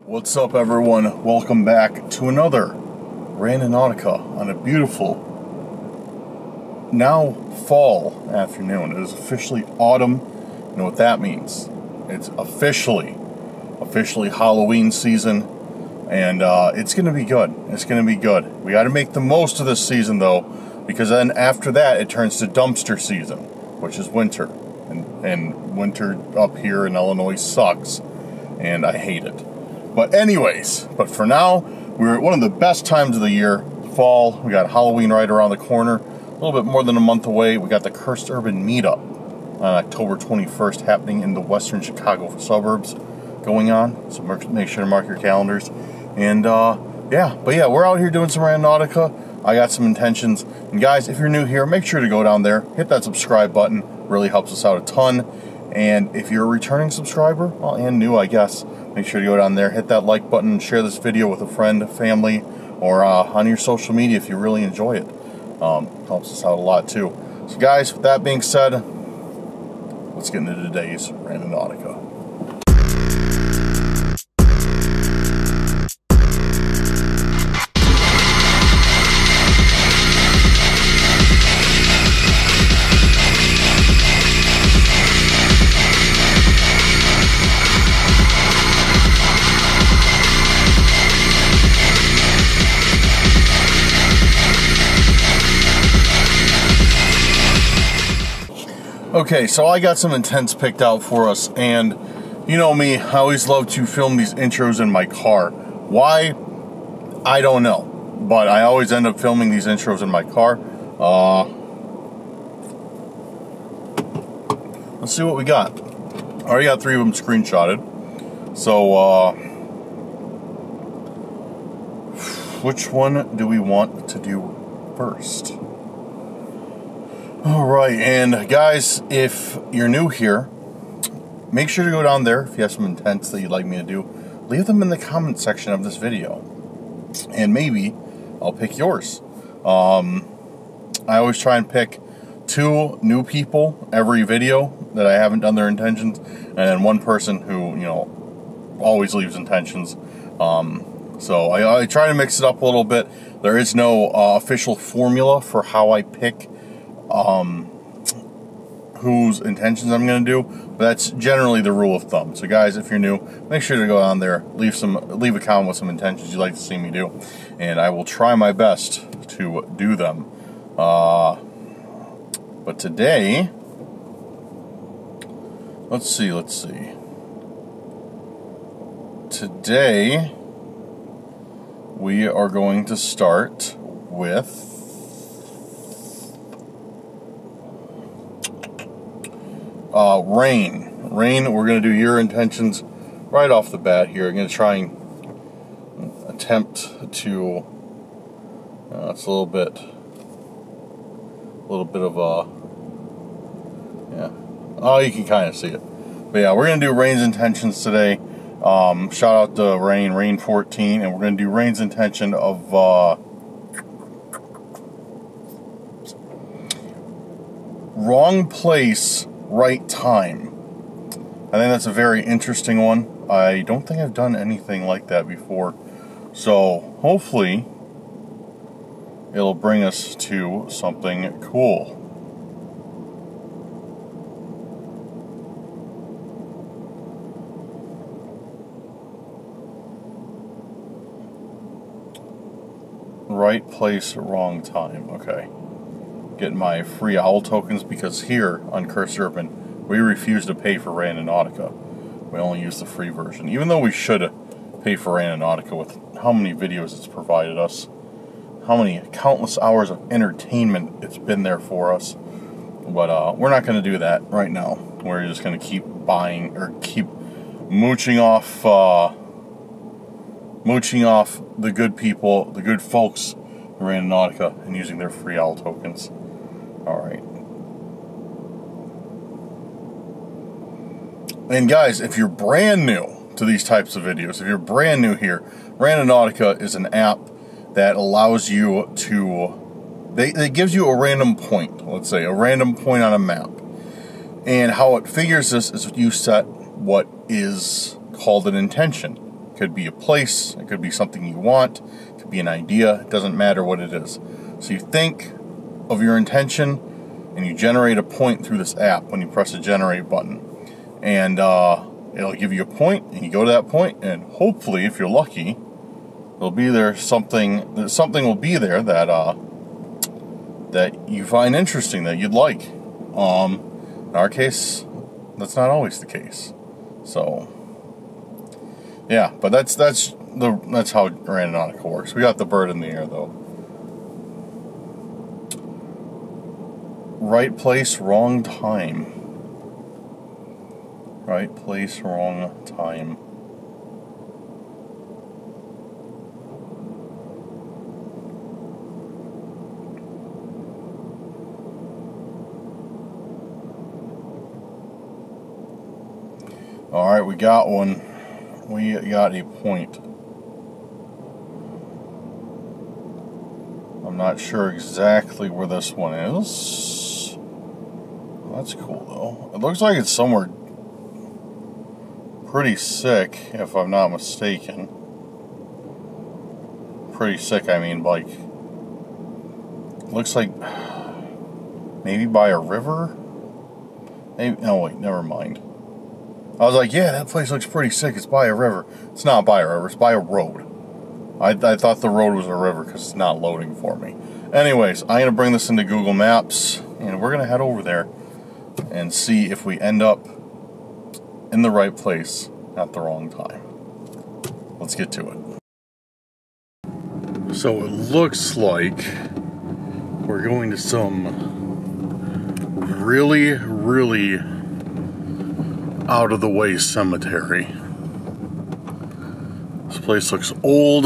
What's up, everyone? Welcome back to another Randonautica on a beautiful, now fall afternoon. It is officially autumn. You know what that means? It's officially Halloween season, and it's going to be good. It's going to be good. We got to make the most of this season, though, because then after that, it turns to dumpster season, which is winter. And winter up here in Illinois sucks, and I hate it. But anyways, for now, we're at one of the best times of the year, fall. We got Halloween right around the corner, a little bit more than a month away. We got the Cursed Urban Meetup on October 21st happening in the western Chicago suburbs going on. So make sure to mark your calendars. And we're out here doing some Randonautica. I got some intentions. And guys, if you're new here, make sure to go down there, hit that subscribe button. Really helps us out a ton. And if you're a returning subscriber, well, and new, I guess, make sure to go down there, hit that like button, and share this video with a friend, family, or on your social media if you really enjoy it. Helps us out a lot, too. So, guys, with that being said, let's get into today's Randonautica. Okay, so I got some intents picked out for us, and you know me, I always love to film these intros in my car. Why? I don't know, but I always end up filming these intros in my car. Let's see what we got. I already got 3 of them screenshotted. So, which one do we want to do first? Alright, and guys, if you're new here, make sure to go down there if you have some intents that you'd like me to do. Leave them in the comment section of this video, and maybe I'll pick yours. I always try and pick 2 new people every video that I haven't done their intentions, and then 1 person who, you know, always leaves intentions. So I try to mix it up a little bit. There is no official formula for how I pick whose intentions I'm going to do, but that's generally the rule of thumb. So guys, if you're new, make sure to go down there, leave a comment with some intentions you'd like to see me do, and I will try my best to do them. But today, let's see. Today, we are going to start with Rain, we're going to do your intentions right off the bat here. I'm going to try and attempt to, it's a little bit of a, yeah, oh, you can kind of see it. But yeah, we're going to do Rain's intentions today. Shout out to Rain 14, and we're going to do Rain's intention of, wrong place, right time. I think that's a very interesting one. I don't think I've done anything like that before. So hopefully it'll bring us to something cool. Right place, wrong time. Okay. Get my free owl tokens, because here on Cursed Urban we refuse to pay for Randonautica. We only use the free version, even though we should pay for Randonautica with how many videos it's provided us, how many countless hours of entertainment it's been there for us. But we're not going to do that right now. We're just going to keep buying, or keep mooching off the good people, the good folks in Randonautica, and using their free owl tokens. Alright. And guys, if you're brand new to these types of videos, if you're brand new here, Randonautica is an app that allows you to, it gives you a random point, let's say, a random point on a map. And how it figures this is you set what is called an intention. could be a place, it could be something you want, it could be an idea, it doesn't matter what it is. So you think of your intention and you generate a point through this app when you press the generate button. And it'll give you a point, and you go to that point, and hopefully, if you're lucky, there'll be there something will be there that that you find interesting, that you'd like. In our case, that's not always the case. So yeah, but that's how Randonautica works. We got the bird in the air though. Right place, wrong time. Right place, wrong time. Alright, we got one. We got a point. I'm not sure exactly where this one is. That's cool though. It looks like it's somewhere pretty sick, if I'm not mistaken. Pretty sick, I mean, like, looks like maybe by a river? Maybe, no, wait, never mind. I was like, yeah, that place looks pretty sick. It's by a river. It's not by a river. It's by a road. I thought the road was a river because it's not loading for me. Anyways, I'm going to bring this into Google Maps, and we're going to head over there and see if we end up in the right place at the wrong time. Let's get to it. So it looks like we're going to some really, really out of the way cemetery. This place looks old,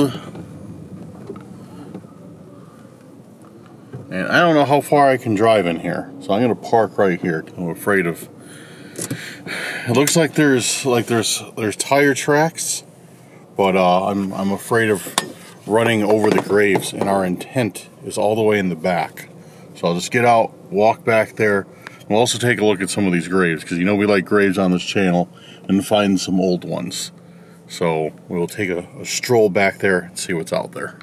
and I don't know how far I can drive in here, so I'm gonna park right here. I'm afraid of. It looks like there's tire tracks, but I'm afraid of running over the graves, and our intent is all the way in the back. So I'll just get out, walk back there. We'll also take a look at some of these graves, because you know we like graves on this channel, and find some old ones. So we'll take a stroll back there and see what's out there.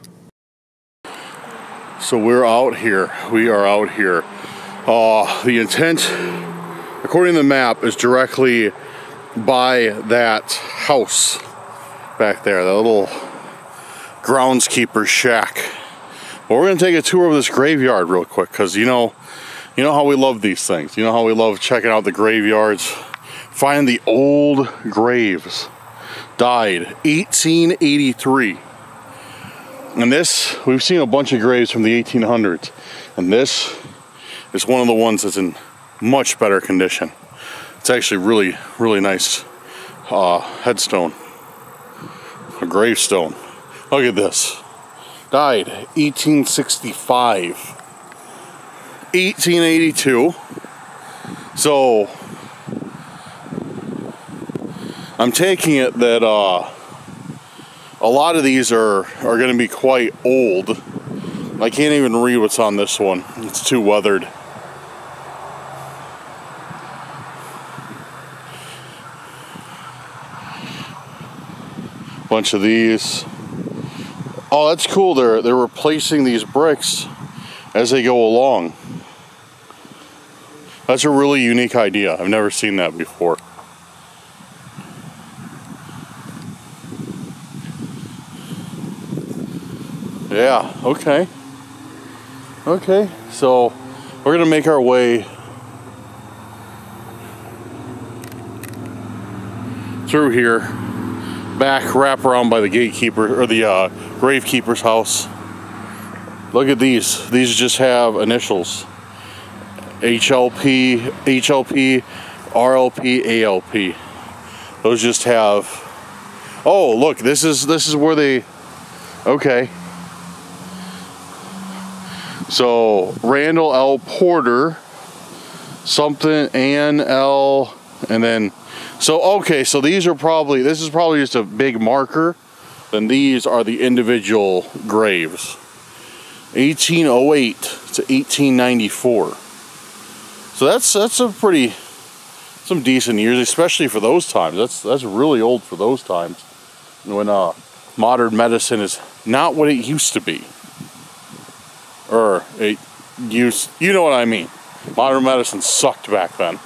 So we're out here. We are out here. The intent, according to the map, is directly by that house back there, that little groundskeeper's shack. But we're going to take a tour of this graveyard real quick, because you know how we love these things. You know how we love checking out the graveyards. Find the old graves. Died 1883. And this, we've seen a bunch of graves from the 1800s. And this is one of the ones that's in much better condition. It's actually really, really nice headstone. A gravestone. Look at this. Died 1865. 1882. So I'm taking it that a lot of these are going to be quite old. I can't even read what's on this one. It's too weathered. Bunch of these. Oh, that's cool. They're replacing these bricks as they go along. That's a really unique idea. I've never seen that before. Yeah, okay. Okay, so we're gonna make our way through here, back, wrap around by the gatekeeper, or the gravekeeper's house. Look at these. These just have initials. HLP, RLP, ALP. Those just have. Oh, look, this is where they. Okay. So Randall L. Porter, something Ann L. and then. So okay, so these are probably. This is probably just a big marker. Then these are the individual graves. 1808 to 1894. So that's a pretty, some decent years, especially for those times. That's really old for those times. when modern medicine is not what it used to be. Or it used, you know what I mean. Modern medicine sucked back then.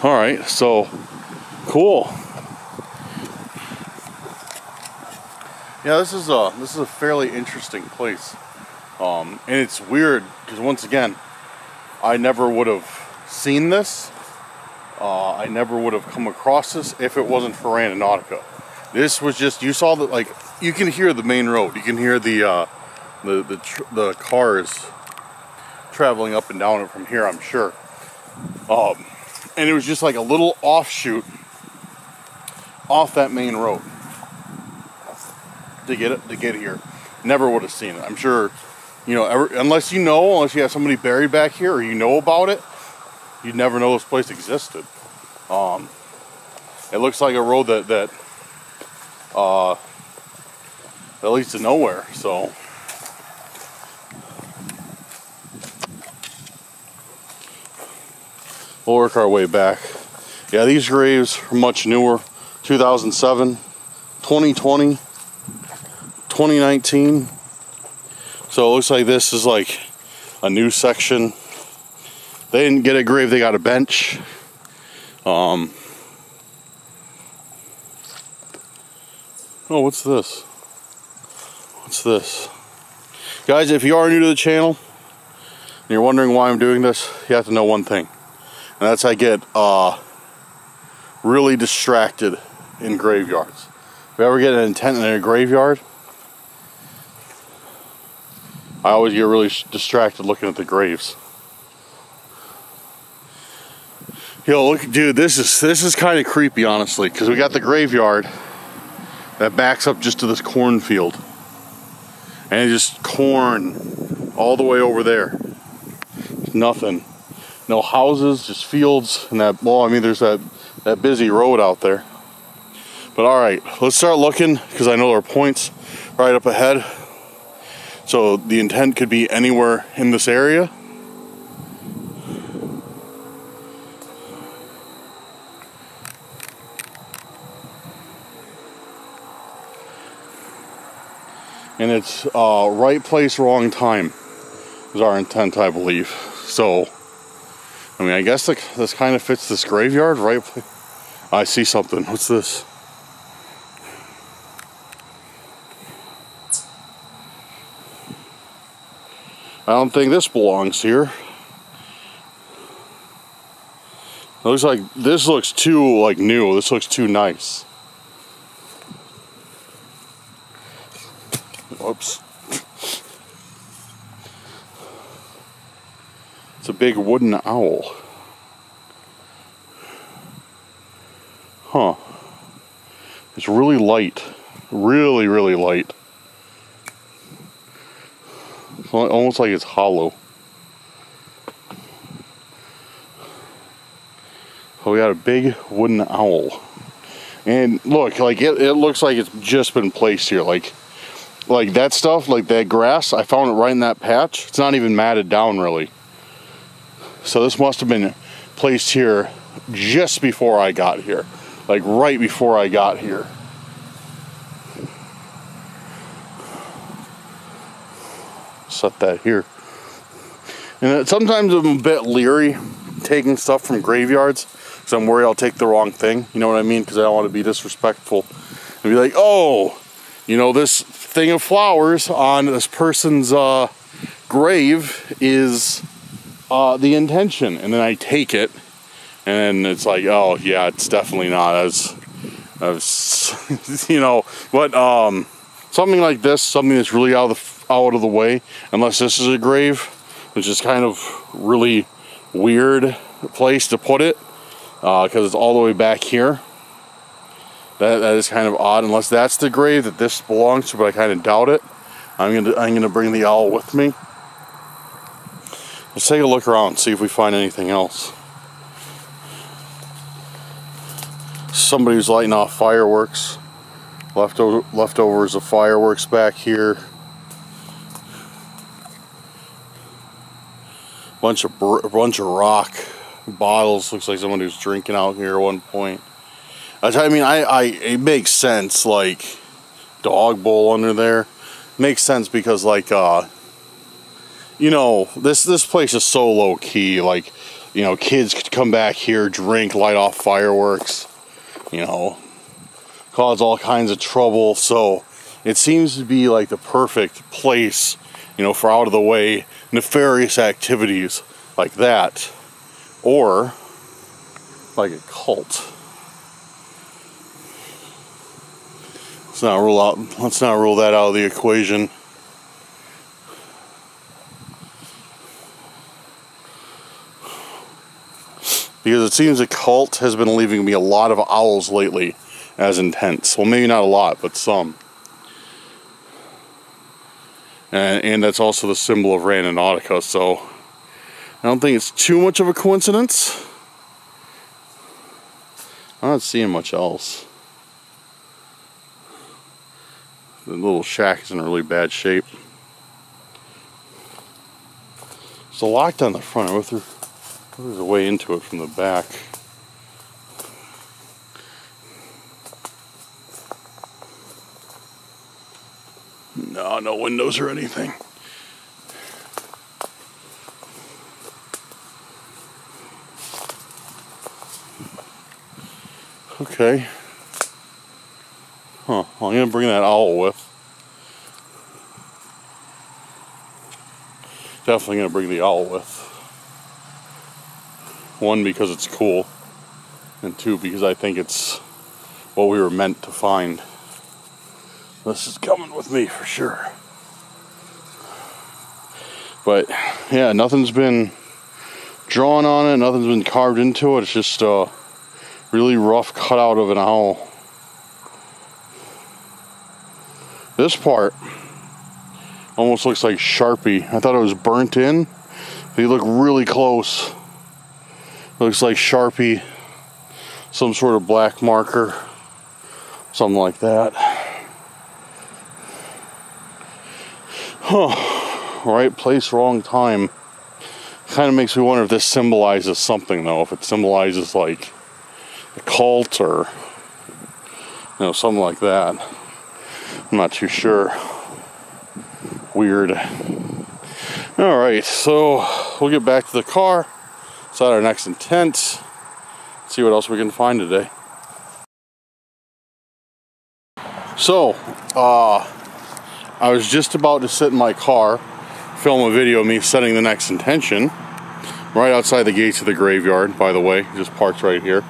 Alright, so cool. Yeah, this is a fairly interesting place. And it's weird because once again, I never would have seen this. I never would have come across this if it wasn't for Randonautica. This was just, you saw that, like, you can hear the main road. You can hear the cars traveling up and down it from here, I'm sure. And it was just like a little offshoot off that main road to get here. Never would have seen it. I'm sure, you know, unless you have somebody buried back here or you know about it, you'd never know this place existed. It looks like a road that leads to nowhere, so. We'll work our way back. Yeah, these graves are much newer. 2007, 2020, 2019. So it looks like this is like a new section. They didn't get a grave, they got a bench. Oh, what's this? What's this? Guys, if you are new to the channel and you're wondering why I'm doing this, you have to know one thing. And that's I get really distracted in graveyards. If you ever get an intent in a graveyard, I always get really distracted looking at the graves. Yo, look, dude, this is kind of creepy, honestly, because we got the graveyard that backs up just to this cornfield, and it's just corn all the way over there. Nothing. No houses, just fields, and that, well, I mean, there's that busy road out there. But all right, let's start looking, because I know there are points right up ahead. So the intent could be anywhere in this area. And it's right place, wrong time is our intent, I believe. So, I mean, I guess this kind of fits this graveyard, right? I see something. What's this? I don't think this belongs here. It looks like this looks too like new. This looks too nice. Oops. It's a big wooden owl. Huh. It's really light. Really, really light. It's almost like it's hollow. So we got a big wooden owl. And look, like it looks like it's just been placed here. Like that stuff, like that grass, I found it right in that patch. It's not even matted down really. So this must have been placed here just before I got here. Like right before I got here. Set that here. And sometimes I'm a bit leery taking stuff from graveyards because I'm worried I'll take the wrong thing. You know what I mean? Because I don't want to be disrespectful and be like, oh, you know, this thing of flowers on this person's grave is the intention, and then I take it, and it's like, oh yeah, it's definitely not as you know. But something like this, something that's really out of the way, unless this is a grave, which is kind of really weird place to put it, because it's all the way back here. That is kind of odd, unless that's the grave that this belongs to, but I kind of doubt it. I'm gonna bring the owl with me. Let's take a look around, see if we find anything else. Somebody's lighting off fireworks. Leftovers of fireworks back here. Bunch of rock bottles. Looks like someone who's drinking out here at one point. I mean, it makes sense, like, dog bowl under there. Makes sense because, like, you know, this place is so low-key, like, you know, kids could come back here, drink, light off fireworks, you know, cause all kinds of trouble, so it seems to be, like, the perfect place, you know, for out-of-the-way nefarious activities like that, or like a cult. Let's not rule that out of the equation. Because it seems a cult has been leaving me a lot of owls lately as intense. Well, maybe not a lot, but some. And that's also the symbol of Randonautica, so I don't think it's too much of a coincidence. I'm not seeing much else. The little shack is in really bad shape. It's locked on the front. There's a way into it from the back. No windows or anything. Okay. Huh. Well, I'm gonna bring that owl with. Definitely gonna bring the owl with. One, because it's cool, and two, because I think it's what we were meant to find. This is coming with me for sure. But yeah, nothing's been drawn on it, nothing's been carved into it. It's just a really rough cutout of an owl. This part almost looks like Sharpie. I thought it was burnt in. If you look really close, it looks like Sharpie, some sort of black marker, something like that. Huh. Right place, wrong time. Kind of makes me wonder if this symbolizes something, though. If it symbolizes, like, a cult or, you know, something like that. I'm not too sure. Weird. Alright, so we'll get back to the car. It's our next intent. See what else we can find today. So, I was just about to sit in my car, film a video of me setting the next intention, right outside the gates of the graveyard, by the way, just parked right here.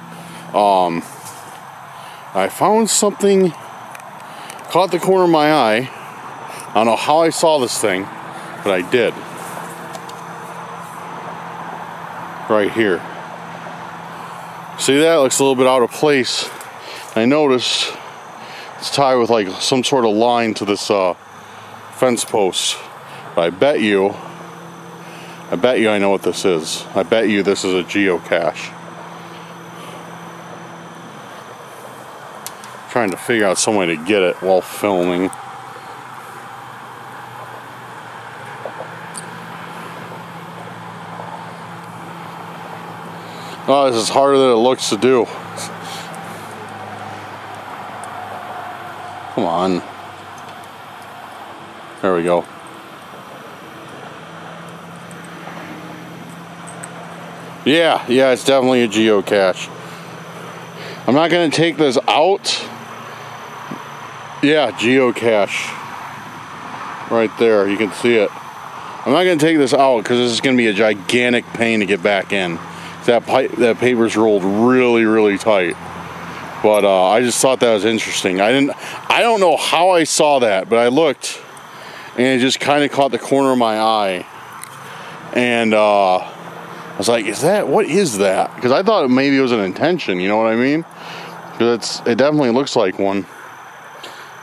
I found something, caught the corner of my eye. I don't know how I saw this thing, but I did. Right here. See that? Looks a little bit out of place. I noticed it's tied with like some sort of line to this fence post. But I bet you I know what this is. I bet you this is a geocache. Trying to figure out some way to get it while filming. Oh, this is harder than it looks to do. Come on. There we go. Yeah, it's definitely a geocache. I'm not going to take this out. Yeah, geocache. Right there, you can see it. I'm not going to take this out because this is going to be a gigantic pain to get back in. That paper's rolled really, really tight. But I just thought that was interesting. I don't know how I saw that, but I looked and it just kind of caught the corner of my eye. And I was like, what is that? Because I thought maybe it was an intention, you know what I mean? Because it definitely looks like one.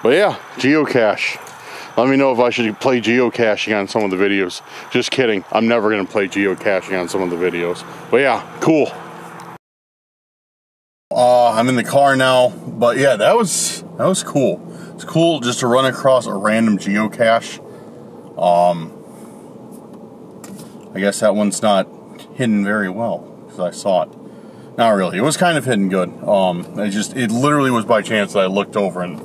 But yeah, geocache. Let me know if I should play geocaching on some of the videos. Just kidding. I'm never going to play geocaching on some of the videos. But yeah, cool. I'm in the car now. But yeah, that was cool. It's cool just to run across a random geocache. I guess that one's not hidden very well because I saw it. Not really. It was kind of hidden good. It literally was by chance that I looked over and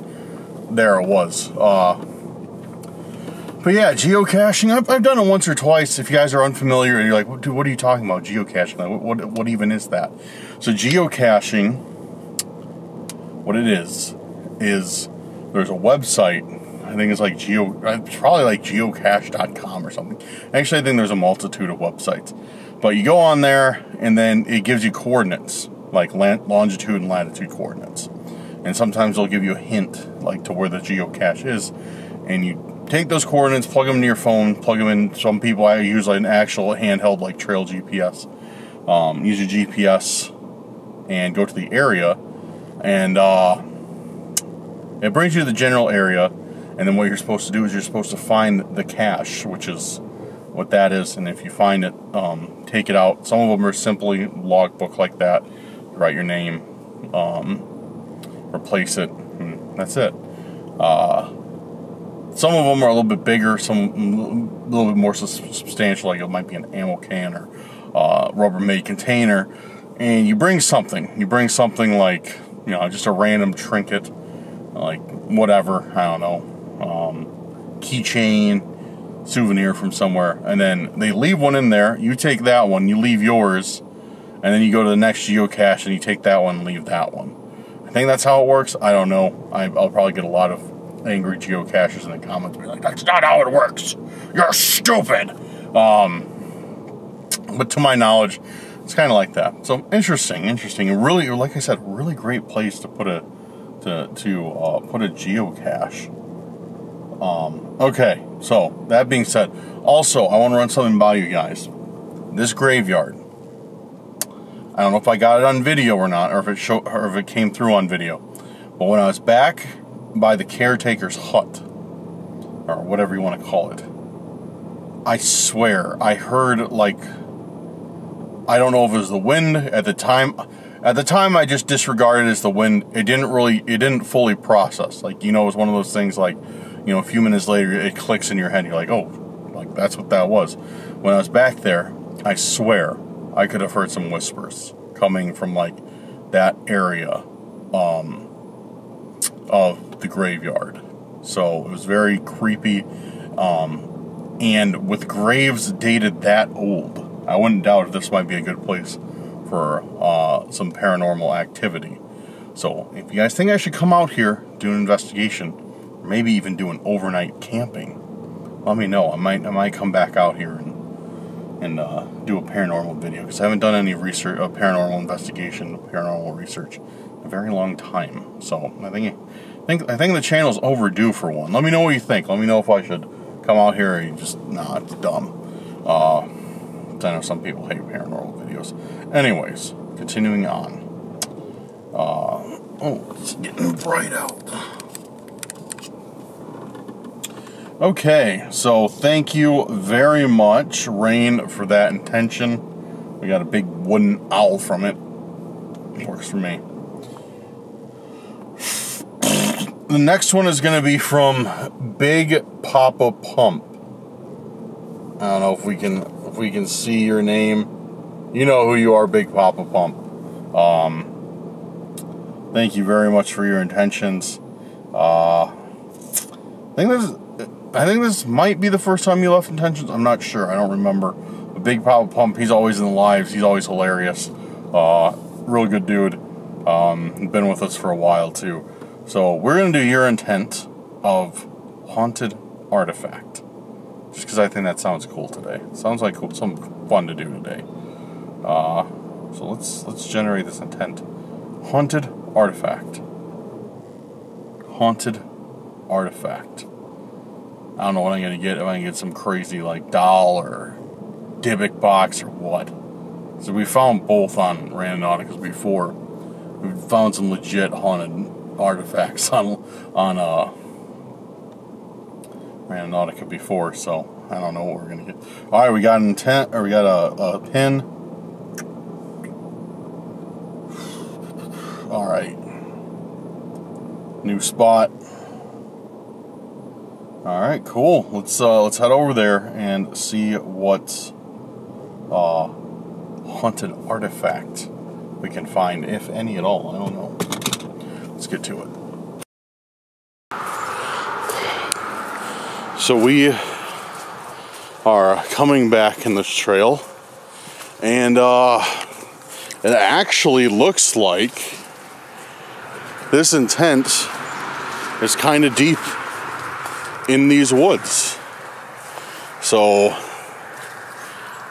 there it was. But yeah, geocaching, I've done it once or twice. If you guys are unfamiliar, you're like, dude, what are you talking about, geocaching? Like, what even is that? So geocaching, what it is there's a website, I think it's like it's probably like geocache.com or something. Actually, I think there's a multitude of websites. But you go on there, and then it gives you coordinates, like longitude and latitude coordinates. And sometimes they'll give you a hint, like to where the geocache is. And you take those coordinates, plug them into your phone, plug them in. Some people, I use like an actual handheld, like trail GPS. Use your GPS and go to the area. And it brings you to the general area. And then what you're supposed to do is you're supposed to find the cache, which is what that is. And if you find it, take it out. Some of them are simply logbook like that. You write your name, replace it, and that's it. Some of them are a little bit bigger, some a little bit more substantial, like it might be an ammo can or Rubbermaid container. And you bring something. You bring something like, just a random trinket, like whatever, I don't know, keychain, souvenir from somewhere. And then they leave one in there. You take that one, you leave yours, and then you go to the next geocache and you take that one and leave that one. I think that's how it works. I don't know. I'll probably get a lot of angry geocachers in the comments be like, that's not how it works, you're stupid. But to my knowledge, it's kind of like that. So interesting, and really, like I said, really great place to put a geocache. Okay, so that being said, also I want to run something by you guys. This graveyard, I don't know if I got it on video or not, or if it came through on video, but when I was back by the caretaker's hut, or whatever you want to call it, I swear I heard, like, I don't know if it was the wind at the time. At the time, I just disregarded it as the wind. It didn't fully process. Like, it was one of those things like, a few minutes later, it clicks in your head. You're like, oh, like that's what that was. When I was back there, I swear I could have heard some whispers coming from like that area of the graveyard. So it was very creepy. And with graves dated that old, I wouldn't doubt if this might be a good place for some paranormal activity. So if you guys think I should come out here, do an investigation, or maybe even do an overnight camping, let me know. I might come back out here and do a paranormal video, because I haven't done any research, paranormal investigation, paranormal research in a very long time. So I think the channel's overdue for one. Let me know what you think. Let me know if I should come out here or you just, nah, it's dumb. I know some people hate paranormal videos. Anyways, continuing on. It's getting bright out. Okay, so thank you very much, Rain, for that intention. We got a big wooden owl from it. Works for me. The next one is going to be from Big Papa Pump. I don't know if we can see your name. You know who you are, Big Papa Pump. Thank you very much for your intentions. I think this might be the first time you left intentions. I'm not sure. I don't remember. But Big Papa Pump, he's always in the lives. He's always hilarious. Real good dude. Been with us for a while too. So we're gonna do your intent of haunted artifact. Just because I think that sounds cool today. It sounds like something fun to do today. So let's generate this intent. Haunted artifact. Haunted artifact. I don't know what I'm gonna get. If I can get some crazy like doll or Dybbuk box or what. So we found both on Randonautica before. We found some legit haunted artifacts on Randonautica before, so I don't know what we're gonna get. All right, we got an intent, or we got a pin. All right, new spot. All right, cool. Let's head over there and see what haunted artifact we can find, if any at all. I don't know. Let's get to it. So we are coming back in this trail, and it actually looks like this intent is kind of deep in these woods. So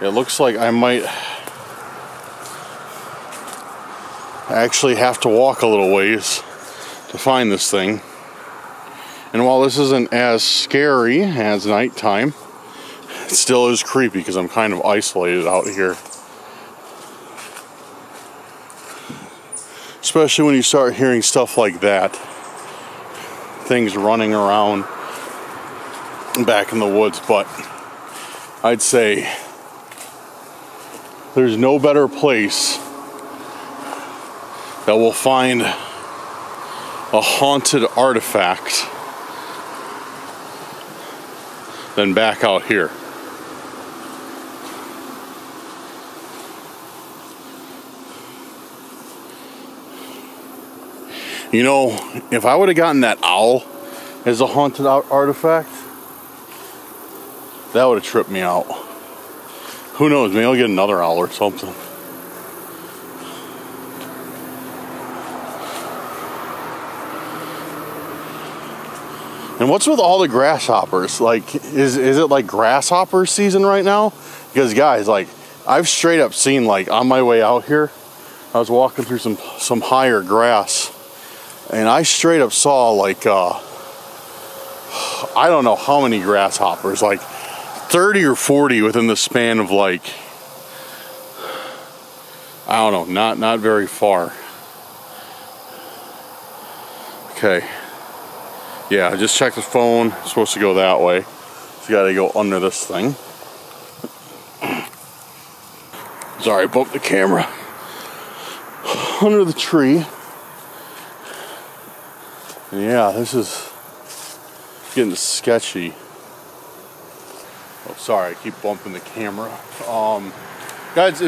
it looks like I might actually have to walk a little ways to find this thing. And while this isn't as scary as nighttime, it still is creepy because I'm kind of isolated out here. Especially when you start hearing stuff like that. Things running around back in the woods. But I'd say there's no better place that will find a haunted artifact than back out here. You know, if I would have gotten that owl as a haunted artifact, that would have tripped me out. Who knows, maybe I'll get another owl or something. And what's with all the grasshoppers? Like, is it like grasshopper season right now? Because guys, like, I've straight up seen, like, on my way out here, I was walking through some higher grass, and I straight up saw, like, I don't know how many grasshoppers, like 30 or 40 within the span of, like, I don't know, not very far. Okay. Yeah, I just checked the phone. It's supposed to go that way. So you gotta go under this thing. Sorry, I bumped the camera. Under the tree. And yeah, this is getting sketchy. Oh, sorry, I keep bumping the camera. Guys,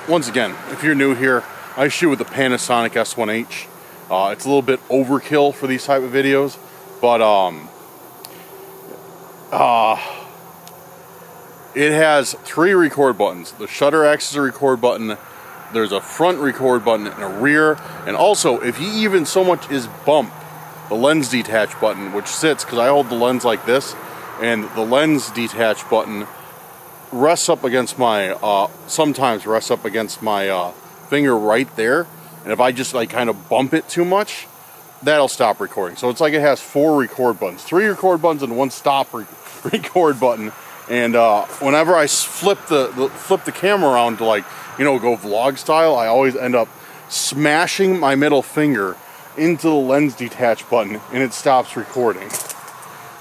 once again, if you're new here, I shoot with the Panasonic S1H. It's a little bit overkill for these type of videos. But it has 3 record buttons. The shutter acts as a record button. There's a front record button and a rear. And also, if you even so much as bump the lens detach button, which sits, because I hold the lens like this, and the lens detach button rests up against my, sometimes rests up against my finger right there. And if I just like kind of bump it too much, that'll stop recording. So it's like it has 4 record buttons, 3 record buttons and 1 stop record button. And whenever I flip the camera around to, like, you know, go vlog style, I always end up smashing my middle finger into the lens detach button, and it stops recording.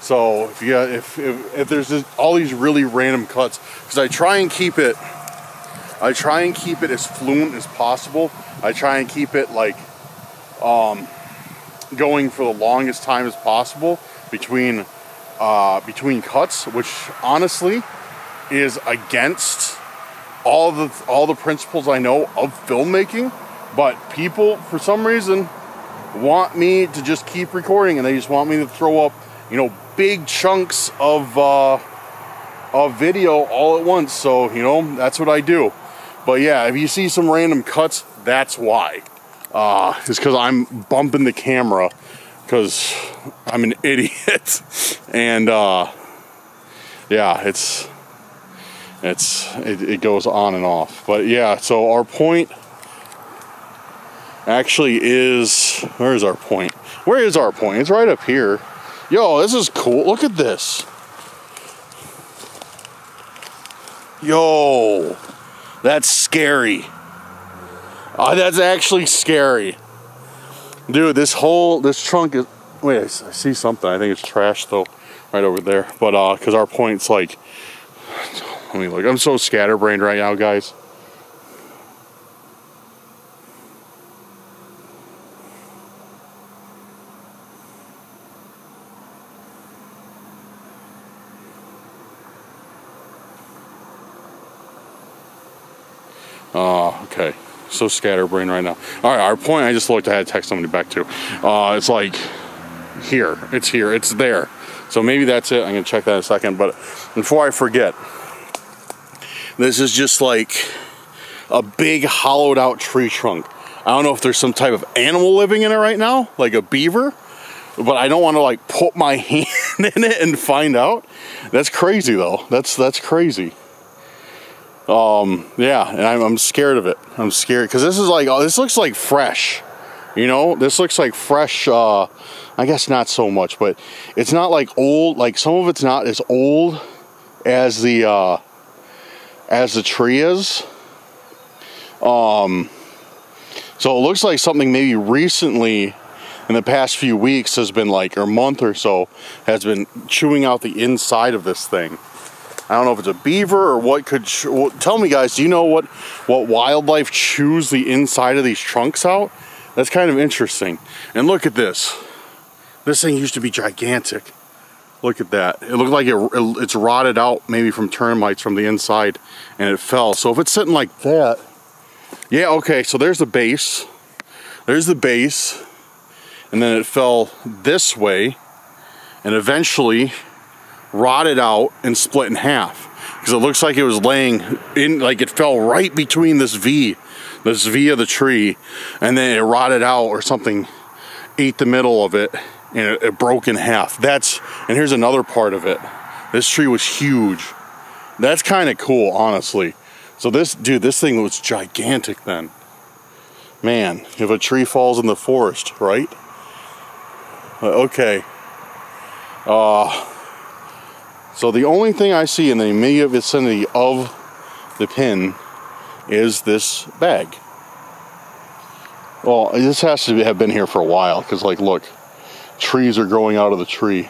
So if there's all these really random cuts, because I try and keep it as fluent as possible. I try and keep it like going for the longest time as possible between cuts, which honestly is against all the principles I know of filmmaking. But people, for some reason, want me to just keep recording, and they just want me to throw up, you know, big chunks of video all at once. So, you know, that's what I do. But yeah, if you see some random cuts, that's why. It's because I'm bumping the camera because I'm an idiot. And yeah, it goes on and off. But yeah, so our point actually is, where is our point? Where is our point? It's right up here. Yo, this is cool. Look at this. Yo, that's scary. That's actually scary. Dude, this trunk is, wait, I see something. I think it's trash though, right over there. But because our point's like, let me look. I'm so scatterbrained right now, guys. Okay. so scatterbrained right now. All right, our point, I just looked, I had to text somebody back too. It's like here, it's there. So maybe that's it. I'm gonna check that in a second. But before I forget, this is just like a big hollowed out tree trunk. I don't know if there's some type of animal living in it right now, like a beaver, but I don't want to like put my hand in it and find out. That's crazy though. That's crazy. Yeah, and I'm scared of it. I'm scared because this is like, oh, this looks like fresh. You know, this looks like fresh. I guess not so much, but it's not like old. Like some of it's not as old as the tree is. So it looks like something maybe recently in the past few weeks has been like, or month or so, has been chewing out the inside of this thing. I don't know if it's a beaver or what could, tell me guys, do you know what wildlife chews the inside of these trunks out? That's kind of interesting. And look at this. This thing used to be gigantic. Look at that. It looked like it's rotted out maybe from termites from the inside and it fell. So if it's sitting like that, yeah, okay, so there's the base. There's the base. And then it fell this way and eventually rotted out and split in half. Because it looks like it was laying in, like it fell right between this V of the tree, and then it rotted out or something ate the middle of it and it broke in half. And here's another part of it. This tree was huge. That's kind of cool, honestly. So this thing was gigantic then. Man, if a tree falls in the forest, right? Okay. So the only thing I see in the immediate vicinity of the pin is this bag. Well, this has to have been here for a while because, like, look, trees are growing out of the tree.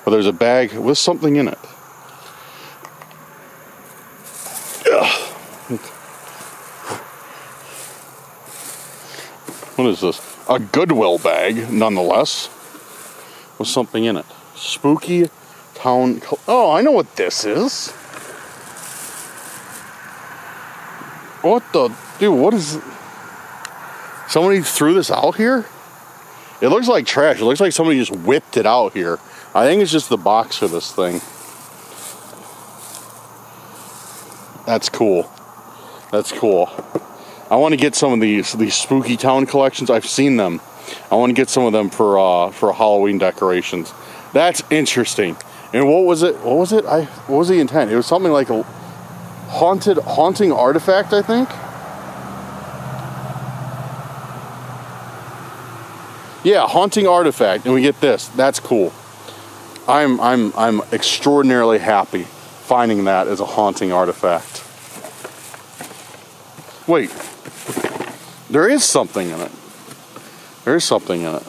But there's a bag with something in it. What is this? A Goodwill bag, nonetheless, with something in it. Spooky Town. Oh, I know what this is. What the? Dude, what is it? Somebody threw this out here? It looks like trash. It looks like somebody just whipped it out here. I think it's just the box for this thing. That's cool. That's cool. I want to get some of these Spooky Town collections. I've seen them. I want to get some of them for Halloween decorations. That's interesting. And what was it? What was the intent? It was something like a haunting artifact, I think. Yeah, haunting artifact, and we get this. That's cool. I'm extraordinarily happy finding that as a haunting artifact. Wait, there is something in it. There is something in it.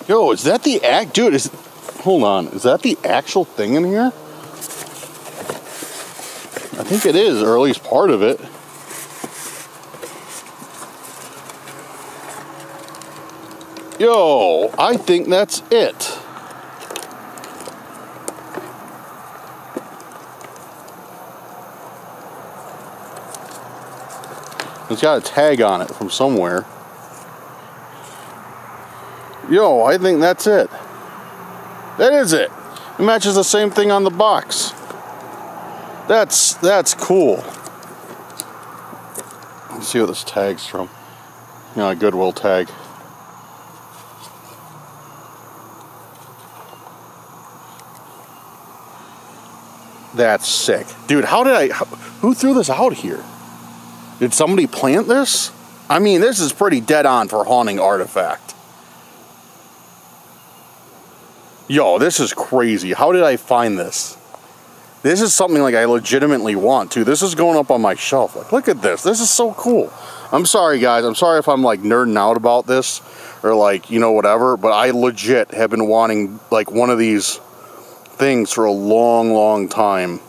Yo, is that the dude? Hold on, is that the actual thing in here? I think it is, or at least part of it. Yo, I think that's it. It's got a tag on it from somewhere. Yo, I think that's it. That is it. It matches the same thing on the box. That's cool. Let's see what this tag's from. A Goodwill tag. That's sick. Dude, who threw this out here? Did somebody plant this? I mean, this is pretty dead on for haunting artifact. Yo, this is crazy. How did I find this? This is something like I legitimately want to. This is going up on my shelf. Like, look at this. This is so cool. I'm sorry, guys. I'm sorry if I'm like nerding out about this or like, you know, whatever. But I legit have been wanting like one of these things for a long, long time.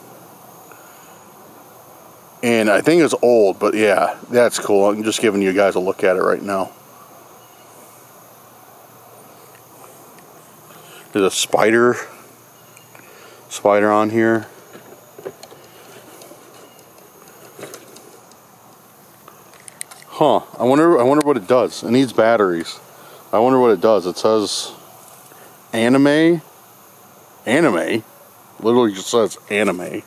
And I think it's old, but yeah, that's cool. I'm just giving you guys a look at it right now. There's a spider on here. Huh. I wonder what it does. It needs batteries. I wonder what it does. It says anime. Anime? Literally just says anime.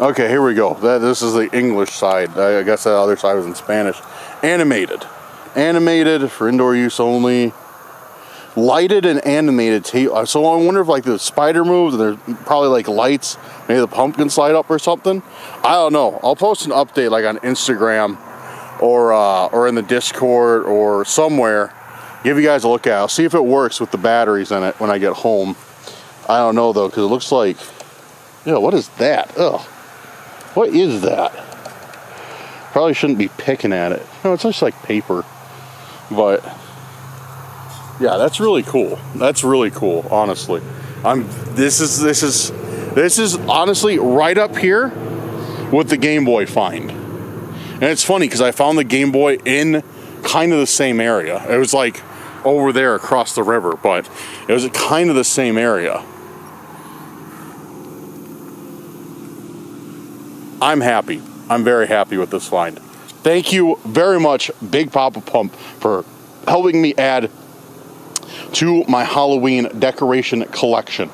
Okay, here we go. This is the English side. I guess that other side was in Spanish. Animated. Animated for indoor use only. Lighted and animated tape. So I wonder if like the spider moves, and there's probably like lights. Maybe the pump can slide up or something. I don't know. I'll post an update like on Instagram or in the Discord or somewhere. Give you guys a look at it. I'll see if it works with the batteries in it when I get home. I don't know though, because it looks like, yeah, what is that? Ugh. What is that? Probably shouldn't be picking at it. No, it's just like paper. But yeah, that's really cool. That's really cool, honestly. This is honestly right up here with the Game Boy find. And it's funny because I found the Game Boy in kind of the same area. It was like over there across the river, but it was kind of the same area. I'm happy. I'm very happy with this find. Thank you very much, Big Papa Pump, for helping me add to my Halloween decoration collection.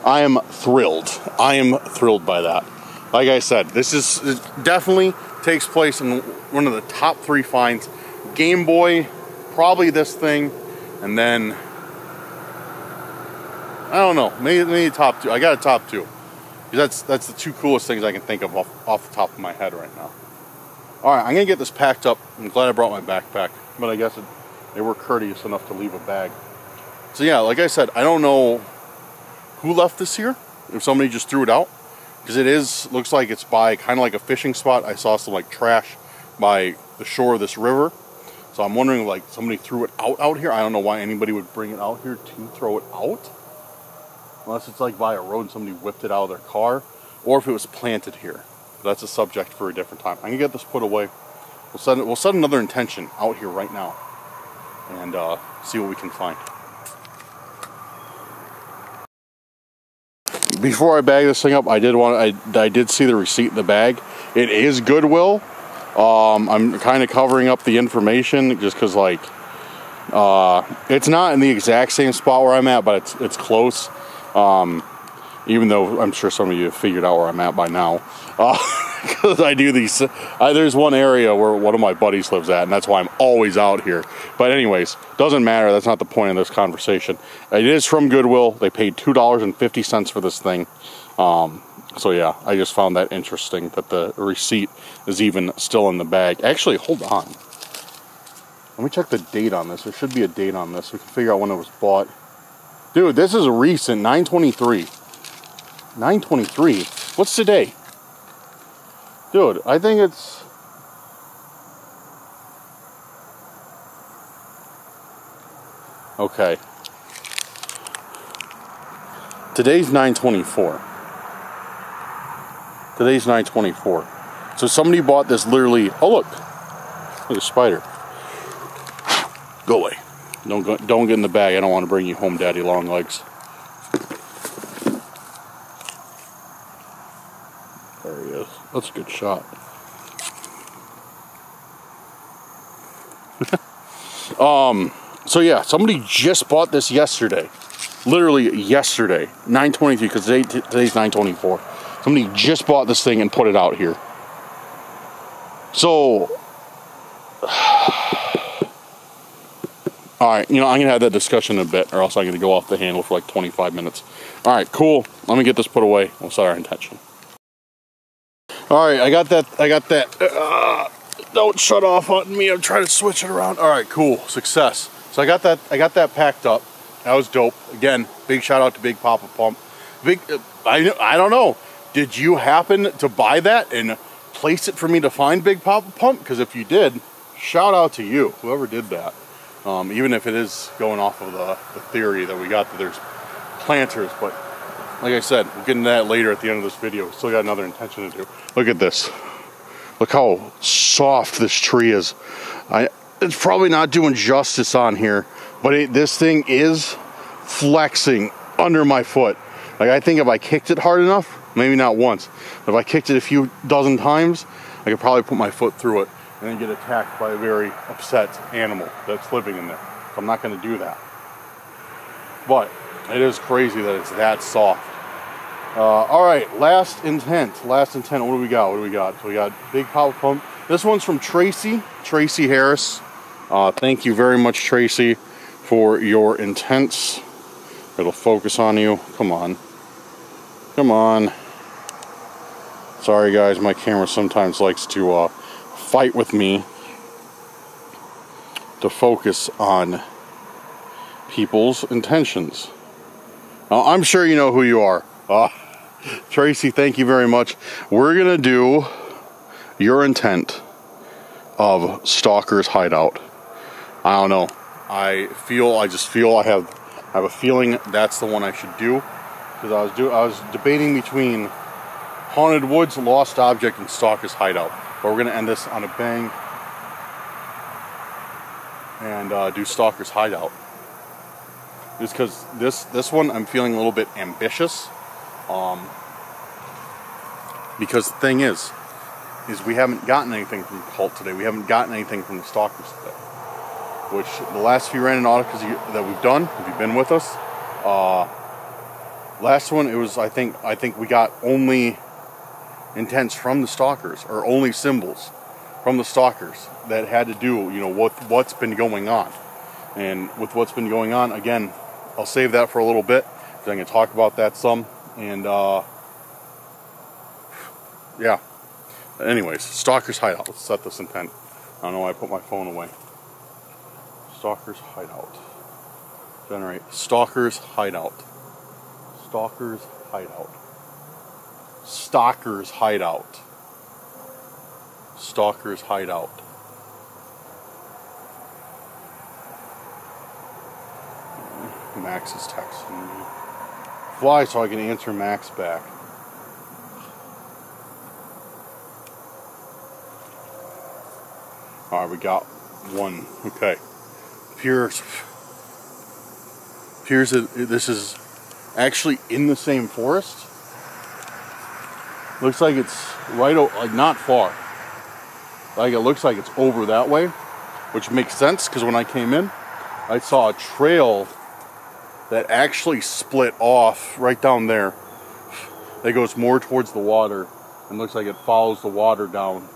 I am thrilled. I am thrilled by that. Like I said, it definitely takes place in one of the top 3 finds. Game Boy, probably this thing, and then I don't know, maybe top 2. I got a top 2. That's the 2 coolest things I can think of off the top of my head right now. Alright, I'm going to get this packed up. I'm glad I brought my backpack, but I guess they were courteous enough to leave a bag. So yeah, like I said, I don't know who left this here, if somebody just threw it out, because looks like it's by kind of like a fishing spot. I saw some like trash by the shore of this river, so I'm wondering like somebody threw it out here. I don't know why anybody would bring it out here to throw it out. Unless it's like by a road and somebody whipped it out of their car, or if it was planted here. But that's a subject for a different time. I can get this put away. We'll set another intention out here right now, and see what we can find. Before I bag this thing up, I did see the receipt in the bag. It is Goodwill. I'm kind of covering up the information just because like it's not in the exact same spot where I'm at, but it's close. Even though I'm sure some of you have figured out where I'm at by now. Because I do these, there's one area where one of my buddies lives at, and that's why I'm always out here. But anyways, doesn't matter, that's not the point of this conversation. It is from Goodwill. They paid $2.50 for this thing. So yeah, I just found that interesting that the receipt is even still in the bag. Actually, hold on. Let me check the date on this. There should be a date on this. We can figure out when it was bought. Dude, this is recent, 9/23. 9/23? What's today? Dude, I think it's... Okay. Today's 9/24. Today's 9/24. So somebody bought this literally... Oh, look. Look at a spider. Go away. Don't get in the bag. I don't want to bring you home, Daddy Longlegs. There he is. That's a good shot. So yeah, somebody just bought this yesterday. Literally yesterday. 9/23, because today's 9/24. Somebody just bought this thing and put it out here. So... Alright, I'm going to have that discussion in a bit, or else I'm going to go off the handle for like 25 minutes. Alright, cool. Let me get this put away. We'll set our intention. Alright, I got that. Don't shut off on me. I'm trying to switch it around. Alright, cool. Success. So I got that packed up. That was dope. Again, big shout out to Big Papa Pump. I don't know. Did you happen to buy that and place it for me to find Big Papa Pump? Because if you did, shout out to you, whoever did that. Even if it is going off of the theory that we got that there's planters, but like I said, we'll get into that later at the end of this video. Still got another intention to do. Look at this. Look how soft this tree is. It's probably not doing justice on here, but this thing is flexing under my foot. Like, I think if I kicked it hard enough, maybe not once, but if I kicked it a few dozen times, I could probably put my foot through it and then get attacked by a very upset animal that's living in there. So I'm not going to do that. But it is crazy that it's that soft. All right, last intent. What do we got? So we got big power pump. This one's from Tracy Harris. Thank you very much, Tracy, for your intents. It'll focus on you. Come on. Sorry guys, my camera sometimes likes to fight with me to focus on people's intentions. I'm sure you know who you are. Tracy, thank you very much. We're gonna do your intent of Stalker's Hideout. I don't know. I just feel I have a feeling that's the one I should do, because I was debating between Haunted Woods, Lost Object, and Stalker's Hideout. But we're gonna end this on a bang and do Stalker's Hideout. Just because this one I'm feeling a little bit ambitious. Because the thing is we haven't gotten anything from the cult today. We haven't gotten anything from the Stalkers today. Which the last few Randonauticas that we've done, if you've been with us, last one it was I think we got only intents from the Stalkers, or only symbols from the Stalkers that had to do, you know, what's been going on. And with what's been going on, again, I'll save that for a little bit, because I'm going to talk about that some. And yeah. Anyways, Stalker's Hideout. Let's set this intent. I don't know why I put my phone away. Stalker's Hideout. Generate. Stalker's Hideout. Stalker's Hideout. Stalker's Hideout. Stalker's Hideout. Max is texting me. Fly so I can answer Max back. Alright, we got one. Okay. Appears that this is actually in the same forest. Looks like it's right, like not far. Like it looks like it's over that way, which makes sense because when I came in, I saw a trail that actually split off right down there. That goes more towards the water and looks like it follows the water down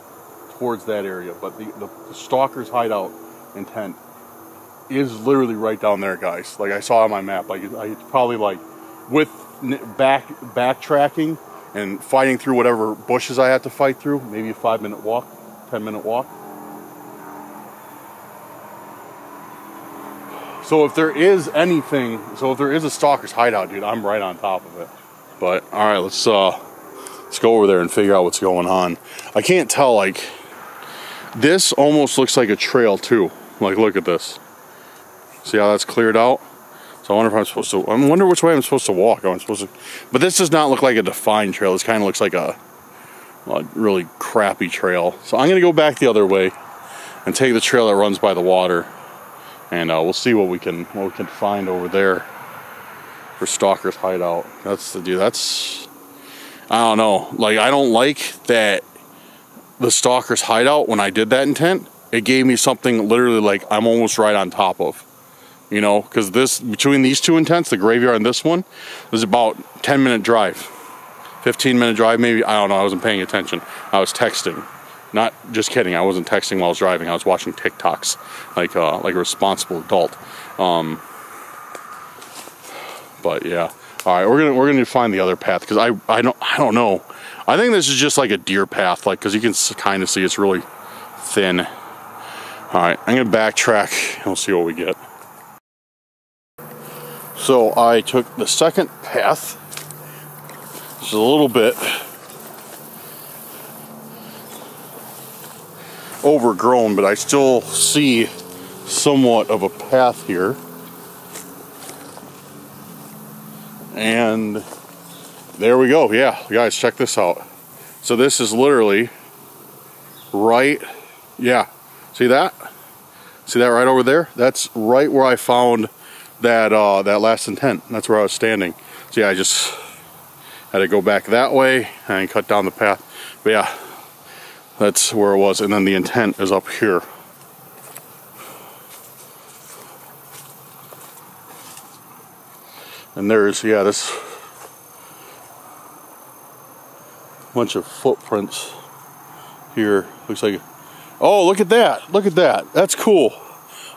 towards that area. But the Stalker's Hideout intent is literally right down there, guys. Like I saw on my map. Like it's probably like with backtracking and fighting through whatever bushes I have to fight through, maybe a 5-minute walk, 10-minute walk. So if there is anything, so if there is a Stalker's Hideout, dude, I'm right on top of it. But all right, let's go over there and figure out what's going on. I can't tell, like, this almost looks like a trail too. Like, look at this. See how that's cleared out? So I wonder if I'm supposed to, I wonder which way I'm supposed to walk. But this does not look like a defined trail. This kind of looks like a really crappy trail. So I'm gonna go back the other way and take the trail that runs by the water. And we'll see what we can find over there for Stalker's Hideout. That's I don't know. Like, I don't like that the Stalker's Hideout, when I did that intent, it gave me something literally like I'm almost right on top of. You know, because between these two intents, the graveyard and this one, is about 10-minute drive. 15-minute drive maybe. I don't know. I wasn't paying attention. I was texting. Not just kidding. I wasn't texting while I was driving. I was watching TikToks, like a responsible adult. But yeah, all right. We're gonna find the other path because I don't know. I think this is just like a deer path, like because you can kind of see it's really thin. All right, I'm gonna backtrack and we'll see what we get. So I took the second path. It's a little bit overgrown, but I still see somewhat of a path here. And there we go. Yeah, guys, check this out. So this is literally right, yeah, see that? See that right over there? That's right where I found that that last intent. That's where I was standing. So yeah, I just Had to go back that way and cut down the path. But yeah, that's where it was. And then the intent is up here. And there's, yeah, this bunch of footprints here. Looks like, oh, look at that. Look at that. That's cool.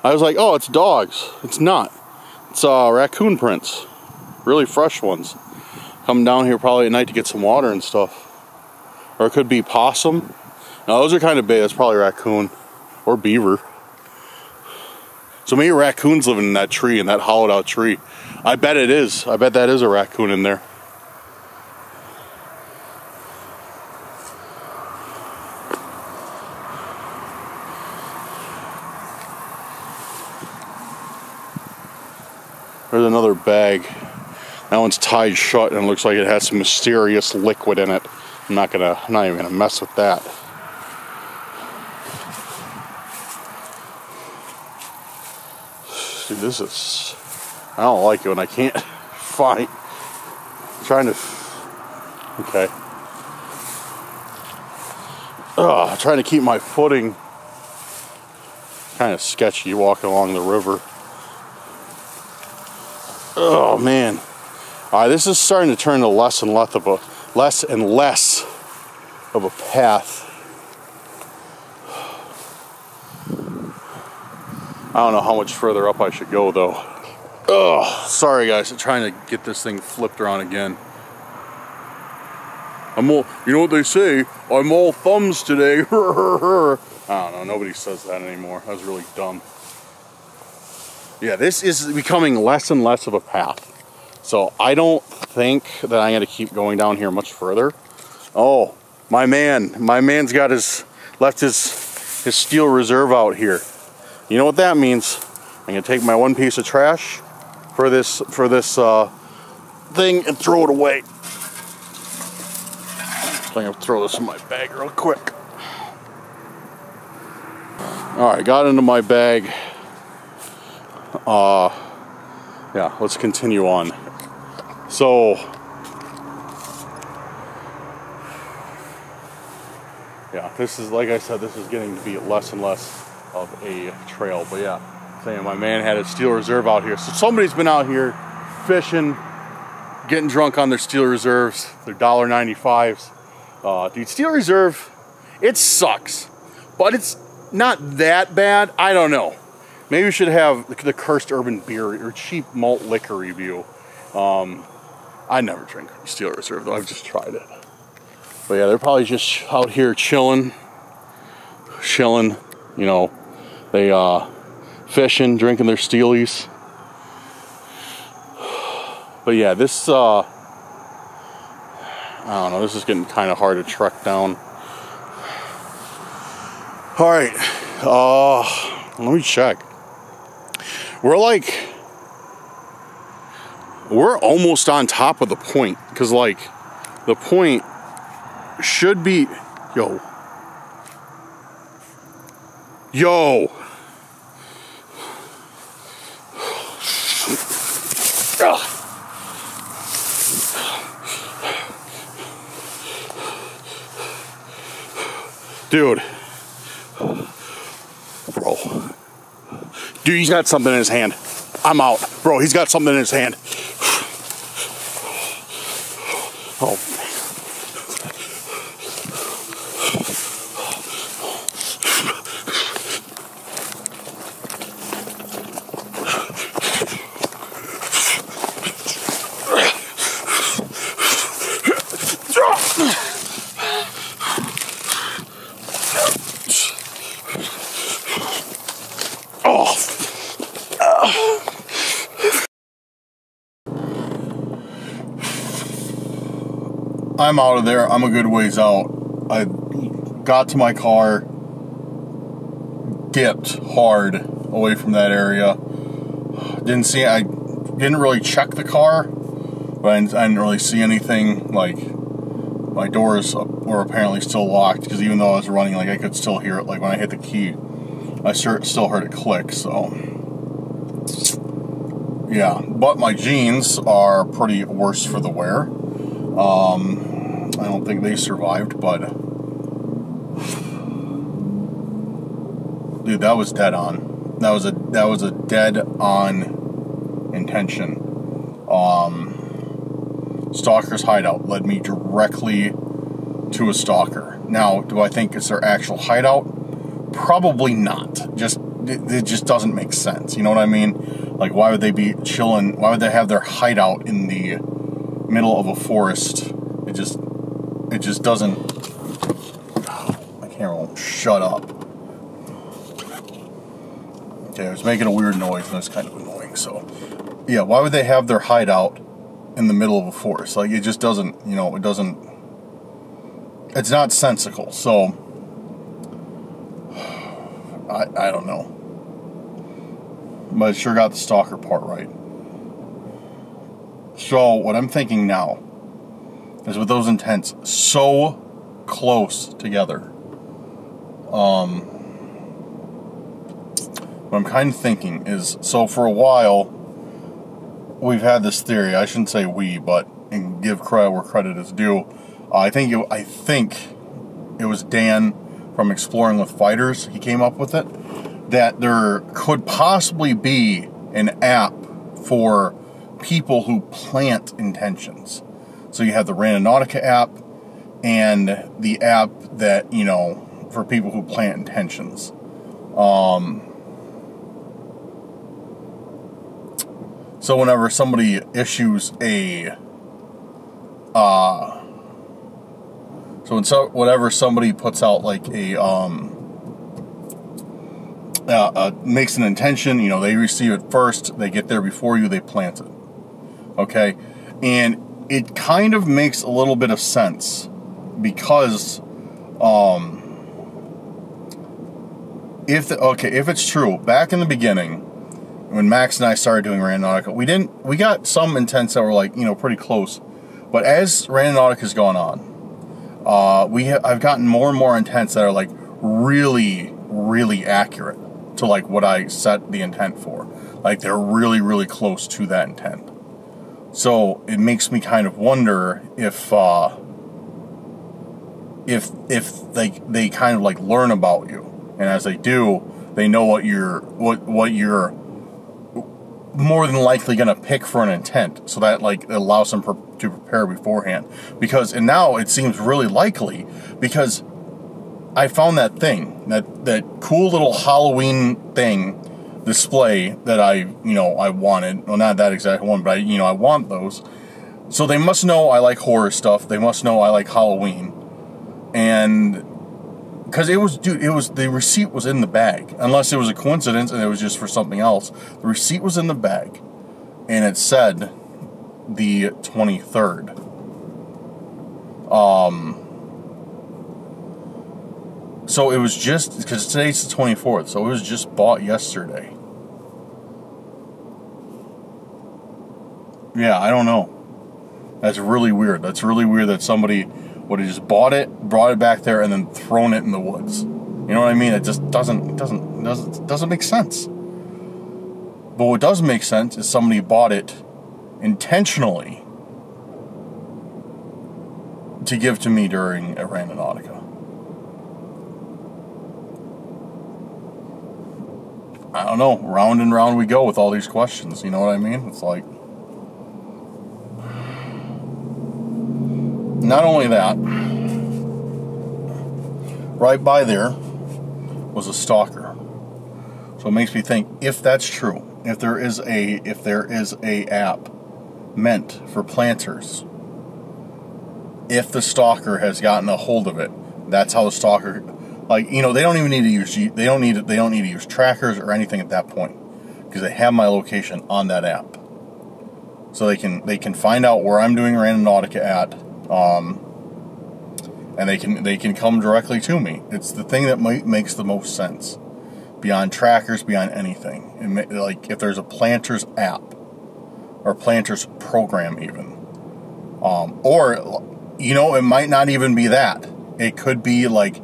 I was like, oh, it's dogs. It's not. It's raccoon prints. Really fresh ones. Coming down here probably at night to get some water and stuff. Or it could be possum. No, those are kind of big. That's probably raccoon or beaver. So maybe raccoons living in that tree, in that hollowed out tree. I bet it is. I bet that is a raccoon in there. There's another bag. That one's tied shut and it looks like it has some mysterious liquid in it. I'm not even gonna mess with that. Dude, this is, I don't like it when I can't find, I'm trying to, okay. Trying to keep my footing. Kind of sketchy walking along the river. Oh man. Alright, this is starting to turn to less and less of a path. I don't know how much further up I should go though. Oh, sorry guys, I'm trying to get this thing flipped around again. I'm all, you know what they say, I'm all thumbs today. I don't know, nobody says that anymore. That was really dumb. Yeah, this is becoming less and less of a path. So I don't think that I'm gonna keep going down here much further. Oh, my man's got left his steel reserve out here. You know what that means? I'm gonna take my one piece of trash for this thing and throw it away. So I'm gonna throw this in my bag real quick. Alright, got into my bag. Yeah, let's continue on. So, yeah, this is, like I said, this is getting to be less and less of a trail. But yeah, saying my man had a steel reserve out here. So somebody's been out here fishing, getting drunk on their steel reserves, their $1.95s. Dude, steel reserve, it sucks, but it's not that bad. I don't know. Maybe we should have the Cursed Urban Beer or Cheap Malt Liquor review. I never drink steel reserve though. I've just tried it. But yeah, they're probably just out here chilling. You know, they fishing, drinking their steelies. But yeah, this I don't know. This is getting kind of hard to trek down. All right, let me check. We're almost on top of the point, because like the point should be, yo. Ugh. Dude, bro, he's got something in his hand. I'm out, bro. He's got something in his hand. Oh. I'm out of there. I'm a good ways out. I got to my car, dipped hard away from that area. I didn't really check the car, but I didn't really see anything. Like, my doors were apparently still locked, because even though I was running, like, I could still hear it. Like, when I hit the key, I still heard it click. So yeah, but my jeans are pretty worse for the wear. I don't think they survived, but dude, that was dead on. That was a dead on intention. Stalker's hideout led me directly to a stalker. Now, do I think it's their actual hideout? Probably not. It just doesn't make sense. You know what I mean? Like, why would they be chilling? Why would they have their hideout in the middle of a forest? It just doesn't. My camera won't shut up. Okay, I was making a weird noise and it was kind of annoying. So, yeah, why would they have their hideout in the middle of a forest? Like, it just doesn't. You know, it doesn't. It's not sensical. So, I don't know. But it sure got the stalker part right. So, what I'm thinking now is with those intents so close together, what I'm kind of thinking is, so for a while, we've had this theory. I shouldn't say we, but and give credit where credit is due. I think it was Dan from Exploring with Fighters. He came up with it, that there could possibly be an app for people who plant intentions. So you have the Randonautica app and the app that, you know, for people who plant intentions. So whenever somebody issues whenever somebody puts out like makes an intention, you know, they receive it first, they get there before you, they plant it. Okay? And it kind of makes a little bit of sense because if it's true, back in the beginning when Max and I started doing Randonautica, we got some intents that were like, you know, pretty close. But as Randonautica gone on, I've gotten more and more intents that are like really, really accurate to like what I set the intent for. Like they're really, really close to that intent. So it makes me kind of wonder if they kind of like learn about you, and as they do, they know what you're more than likely going to pick for an intent, so that like it allows them to prepare beforehand. And now it seems really likely, because I found that thing, that cool little Halloween thing display that I wanted. Well, not that exact one, but I want those. So they must know I like horror stuff. They must know I like Halloween. And because the receipt was in the bag, unless it was a coincidence and it was just for something else. The receipt was in the bag, and it said the 23rd. So it was just, because today's the 24th, so it was just bought yesterday. Yeah, I don't know. That's really weird. That's really weird that somebody would have just brought it back there, and then thrown it in the woods. You know what I mean? It just doesn't make sense. But what does make sense is somebody bought it intentionally to give to me during a Randonautica. I don't know. Round and round we go with all these questions. You know what I mean? It's like, not only that, right by there was a stalker. So it makes me think, if that's true, if there is a app meant for planters, if the stalker has gotten a hold of it, that's how the stalker, like, you know, they don't need to use trackers or anything at that point, because they have my location on that app. So they can find out where I'm doing Randonautica at. And they can come directly to me. It's the thing that makes the most sense, beyond trackers, beyond anything. Like if there's a planter's app or planter's program, even, or you know, it might not even be that. It could be like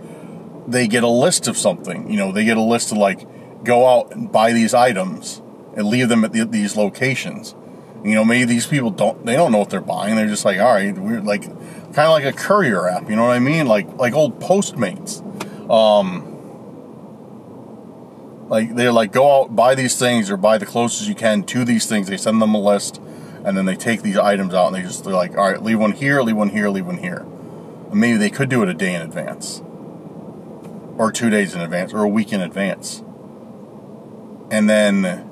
they get a list of something. You know, they get a list of like, go out and buy these items and leave them at these locations, You know, maybe these people don't know what they're buying. They're just like, all right, we're like, kind of like a courier app, you know what I mean? Like old Postmates. Like, they're like, go out, buy these things, or buy the closest you can to these things. They send them a list, and then they take these items out, and they're like, all right, leave one here, leave one here, leave one here. And maybe they could do it a day in advance, or 2 days in advance, or a week in advance. And then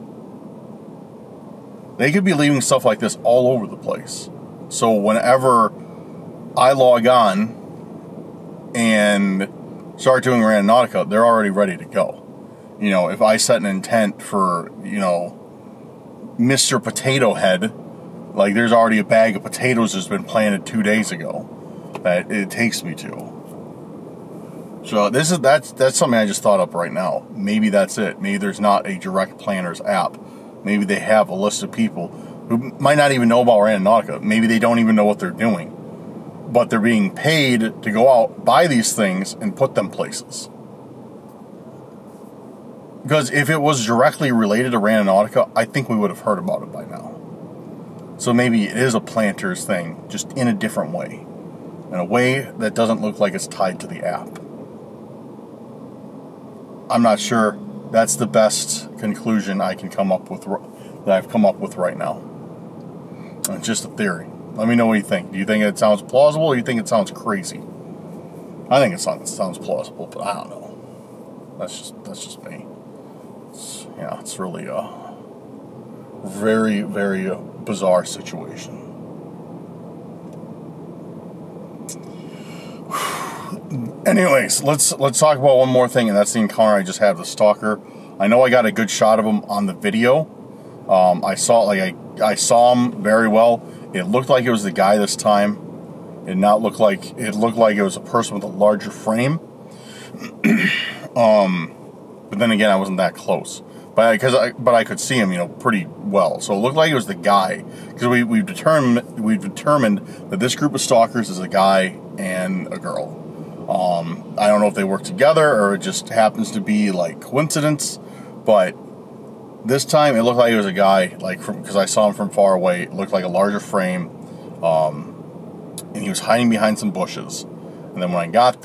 they could be leaving stuff like this all over the place. So whenever I log on and start doing Randonautica, they're already ready to go. You know, if I set an intent for, you know, Mr. Potato Head, like, there's already a bag of potatoes that's been planted 2 days ago that it takes me to. So that's something I just thought up right now. Maybe that's it. Maybe there's not a direct planners app. Maybe they have a list of people who might not even know about Randonautica. Maybe they don't even know what they're doing, but they're being paid to go out, buy these things, and put them places. Because if it was directly related to Randonautica, I think we would have heard about it by now. So maybe it is a planters thing, just in a different way. In a way that doesn't look like it's tied to the app. I'm not sure. That's the best conclusion I can come up with, that I've come up with right now. It's just a theory. Let me know what you think. Do you think it sounds plausible, or do you think it sounds crazy? I think it sounds plausible, but I don't know. That's just me. It's really a very, very bizarre situation. Anyways, let's talk about one more thing, and that's the encounter I just had with the stalker. I know I got a good shot of him on the video. I saw him very well. It looked like it was the guy this time. It looked like it was a person with a larger frame. But then again, I wasn't that close. But I could see him, you know, pretty well. So it looked like it was the guy, because we've determined that this group of stalkers is a guy and a girl. I don't know if they work together or it just happens to be like coincidence, but this time it looked like it was a guy, like, because I saw him from far away. It looked like a larger frame, and he was hiding behind some bushes. And then when I got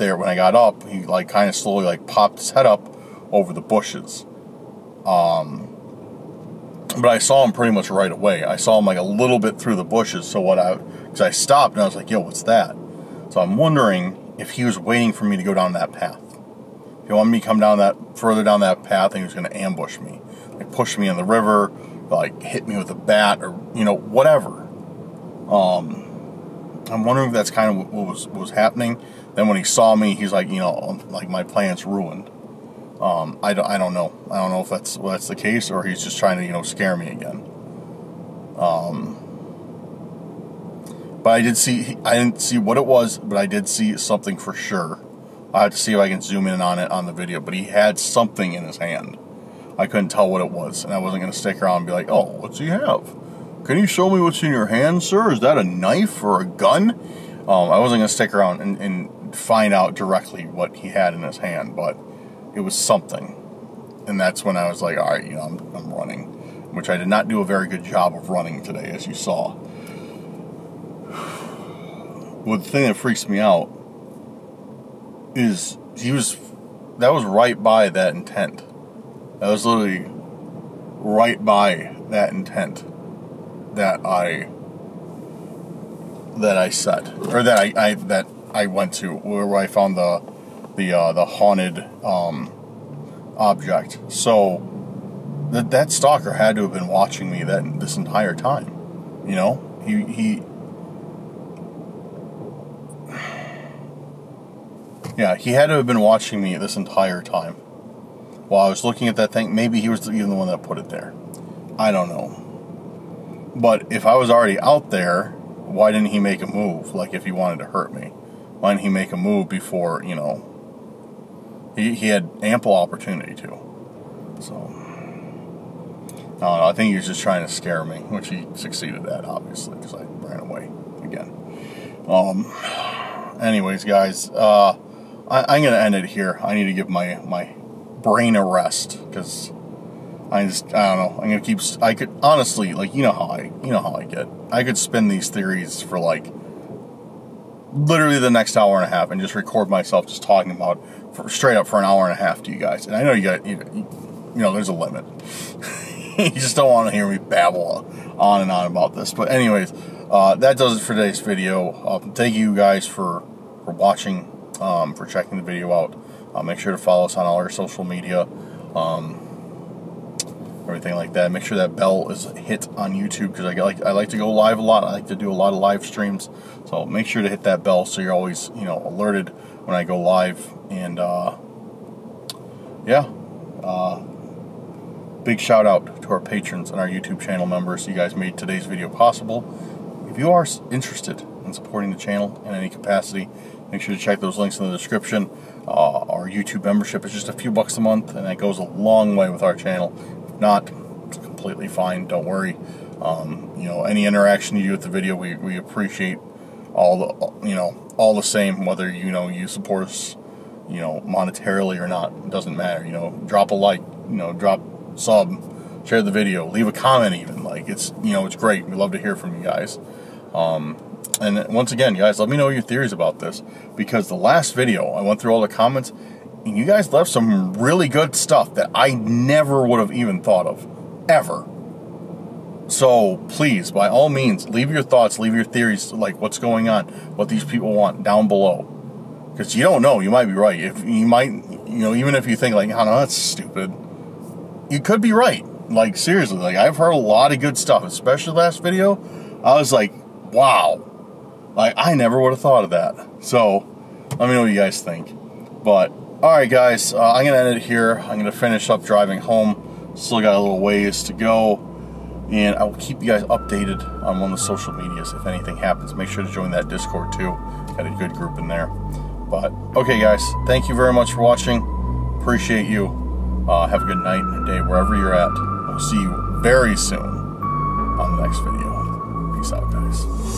up, he like kind of slowly like popped his head up over the bushes. But I saw him pretty much right away. I saw him like a little bit through the bushes. So because I stopped and I was like, yo, what's that? So I'm wondering if he was waiting for me to go down that path. If he wanted me to come further down that path, and he was going to ambush me, like push me in the river, like hit me with a bat, or, you know, whatever. I'm wondering if that's kind of what was happening. Then when he saw me, he's like, you know, like, my plan's ruined. I don't know. I don't know if that's the case, or he's just trying to, you know, scare me again. But I didn't see what it was, but I did see something for sure. I have to see if I can zoom in on it on the video, but he had something in his hand. I couldn't tell what it was, and I wasn't going to stick around and be like, oh, what's he have? Can you show me what's in your hand, sir? Is that a knife or a gun? I wasn't going to stick around and find out directly what he had in his hand, but it was something. And that's when I was like, all right, you know, I'm running, which I did not do a very good job of running today, as you saw. Well, the thing that freaks me out is that was right by that intent. That was literally right by that intent that I set, or that I went to, where I found the haunted object. So that stalker had to have been watching me this entire time. You know, he had to have been watching me this entire time while I was looking at that thing. Maybe he was even the one that put it there. I don't know. But if I was already out there, why didn't he make a move? Like, if he wanted to hurt me, why didn't he make a move before, you know, he had ample opportunity to. So, I don't know. I think he was just trying to scare me, which he succeeded at, obviously, because I ran away again. Anyways, guys, I'm going to end it here. I need to give my brain a rest, because I don't know. I'm gonna keep. I could honestly, like, you know how I get. I could spin these theories for like literally the next hour and a half, and just record myself just talking about straight up for an hour and a half to you guys. And I know you know, there's a limit. You just don't want to hear me babble on and on about this. But anyways, that does it for today's video. Thank you guys for watching, for checking the video out. Make sure to follow us on all our social media. Everything like that. Make sure that bell is hit on YouTube, because I like to go live a lot. I like to do a lot of live streams, so make sure to hit that bell so you're always, you know, alerted when I go live. And yeah, big shout out to our patrons and our YouTube channel members. You guys made today's video possible. If you are interested in supporting the channel in any capacity, make sure to check those links in the description. Our YouTube membership is just a few bucks a month, and that goes a long way with our channel. Not, it's completely fine, don't worry. You know, any interaction you do with the video, we appreciate all the, you know, all the same, whether, you know, you support us, you know, monetarily or not. It doesn't matter. You know, drop a like, you know, drop sub, share the video, leave a comment even. Like, it's, you know, it's great. We love to hear from you guys. And once again, guys, let me know your theories about this, because the last video I went through all the comments, and you guys left some really good stuff that I never would have even thought of, ever. So please, by all means, leave your thoughts, leave your theories, like what's going on, what these people want, down below. Because you don't know, you might be right. If you might, you know, even if you think like, oh no, that's stupid, you could be right. Like, seriously, like, I've heard a lot of good stuff, especially last video. I was like, wow, like, I never would have thought of that. So let me know what you guys think. But alright guys, I'm going to end it here. I'm going to finish up driving home. Still got a little ways to go. And I will keep you guys updated on one of the social medias if anything happens. Make sure to join that Discord too. Got a good group in there. But, okay guys, thank you very much for watching. Appreciate you. Have a good night and day wherever you're at. We'll see you very soon on the next video. Peace out, guys.